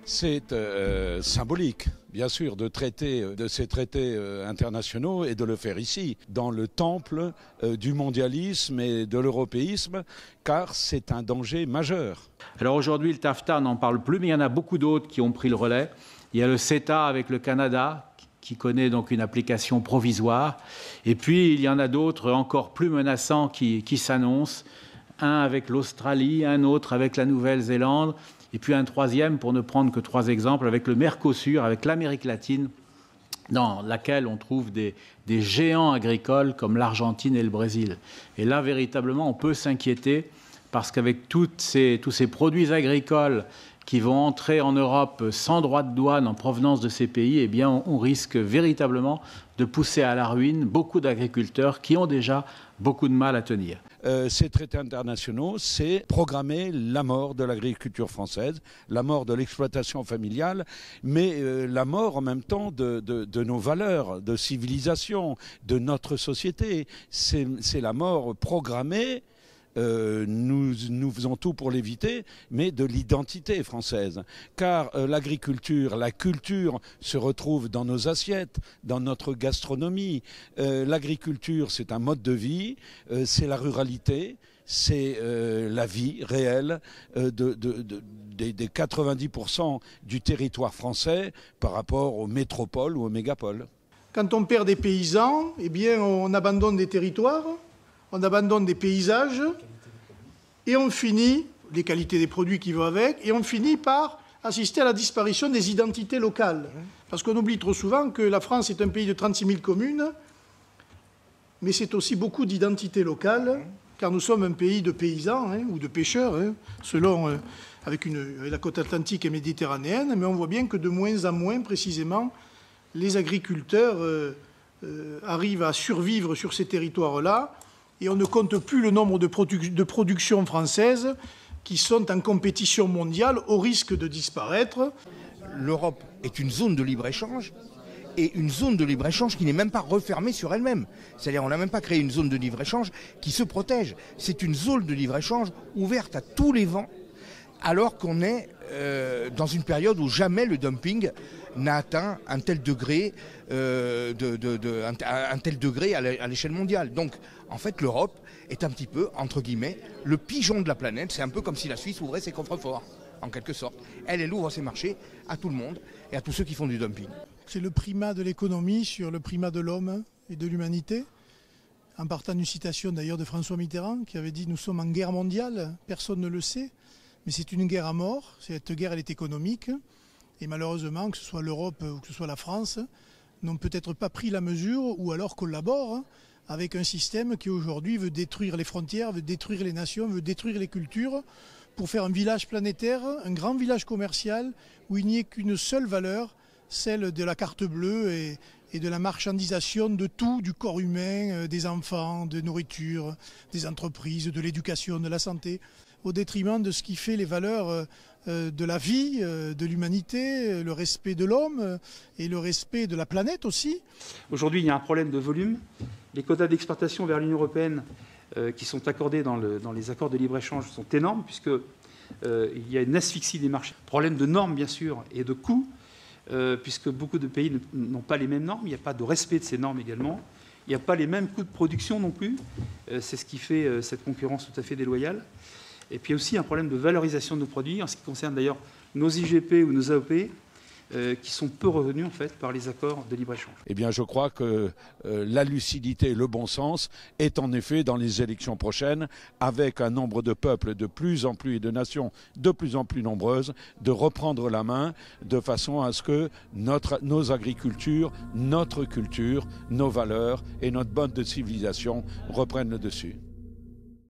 C'est symbolique, bien sûr, de ces traités internationaux et de le faire ici, dans le temple du mondialisme et de l'européisme, car c'est un danger majeur. Alors aujourd'hui, le TAFTA n'en parle plus, mais il y en a beaucoup d'autres qui ont pris le relais. Il y a le CETA avec le Canada, qui connaît donc une application provisoire. Et puis, il y en a d'autres encore plus menaçants qui s'annoncent. Un avec l'Australie, un autre avec la Nouvelle-Zélande, et puis un troisième, pour ne prendre que 3 exemples, avec le Mercosur, avec l'Amérique latine, dans laquelle on trouve des géants agricoles comme l'Argentine et le Brésil. Et là, véritablement, on peut s'inquiéter, parce qu'avec tous ces produits agricoles qui vont entrer en Europe sans droit de douane en provenance de ces pays, eh bien, on risque véritablement de pousser à la ruine beaucoup d'agriculteurs qui ont déjà beaucoup de mal à tenir. Ces traités internationaux, c'est programmer la mort de l'agriculture française, la mort de l'exploitation familiale, mais la mort en même temps de nos valeurs, de civilisation, de société. C'est la mort programmée. Nous faisons tout pour l'éviter, mais de l'identité française. Car l'agriculture, la culture se retrouve dans nos assiettes, dans notre gastronomie. L'agriculture, c'est un mode de vie, c'est la ruralité, c'est la vie réelle des 90% du territoire français par rapport aux métropoles ou aux mégapoles. Quand on perd des paysans, eh bien, on abandonne des territoires. On abandonne des paysages et on finit, les qualités des produits qui vont avec, et on finit par assister à la disparition des identités locales. Parce qu'on oublie trop souvent que la France est un pays de 36 000 communes, mais c'est aussi beaucoup d'identités locales, car nous sommes un pays de paysans ou de pêcheurs, selon avec la côte atlantique et méditerranéenne, mais on voit bien que de moins en moins, précisément, les agriculteurs arrivent à survivre sur ces territoires-là, et on ne compte plus le nombre de productions françaises qui sont en compétition mondiale au risque de disparaître. L'Europe est une zone de libre-échange, et une zone de libre-échange qui n'est même pas refermée sur elle-même. C'est-à-dire qu'on n'a même pas créé une zone de libre-échange qui se protège. C'est une zone de libre-échange ouverte à tous les vents, alors qu'on est dans une période où jamais le dumping n'a atteint un tel degré, à l'échelle mondiale. Donc, en fait, l'Europe est un petit peu, entre guillemets, le pigeon de la planète. C'est un peu comme si la Suisse ouvrait ses coffres-forts, en quelque sorte. Elle ouvre ses marchés à tout le monde et à tous ceux qui font du dumping. C'est le primat de l'économie sur le primat de l'homme et de l'humanité. En partant d'une citation d'ailleurs de François Mitterrand qui avait dit « Nous sommes en guerre mondiale, personne ne le sait, mais c'est une guerre à mort. Cette guerre, elle est économique. Et malheureusement, que ce soit l'Europe ou que ce soit la France, n'ont peut-être pas pris la mesure ou alors collaborent avec un système qui aujourd'hui veut détruire les frontières, veut détruire les nations, veut détruire les cultures pour faire un village planétaire, un grand village commercial où il n'y ait qu'une seule valeur, celle de la carte bleue et de la marchandisation de tout, du corps humain, des enfants, de nourriture, des entreprises, de l'éducation, de la santé, au détriment de ce qui fait les valeurs de la vie, de l'humanité, le respect de l'homme et le respect de la planète aussi. Aujourd'hui, il y a un problème de volume. Les quotas d'exportation vers l'Union européenne qui sont accordés dans les accords de libre-échange sont énormes, puisqu'il y a une asphyxie des marchés. Problème de normes, bien sûr, et de coûts, puisque beaucoup de pays n'ont pas les mêmes normes. Il n'y a pas de respect de ces normes également. Il n'y a pas les mêmes coûts de production non plus. C'est ce qui fait cette concurrence tout à fait déloyale. Et puis il y a aussi un problème de valorisation de nos produits, en ce qui concerne d'ailleurs nos IGP ou nos AOP, qui sont peu revenus en fait par les accords de libre-échange. Eh bien, je crois que la lucidité et le bon sens est en effet dans les élections prochaines, avec un nombre de peuples de plus en plus et de nations de plus en plus nombreuses, de reprendre la main de façon à ce que nos agricultures, notre culture, nos valeurs et notre mode de civilisation reprennent le dessus.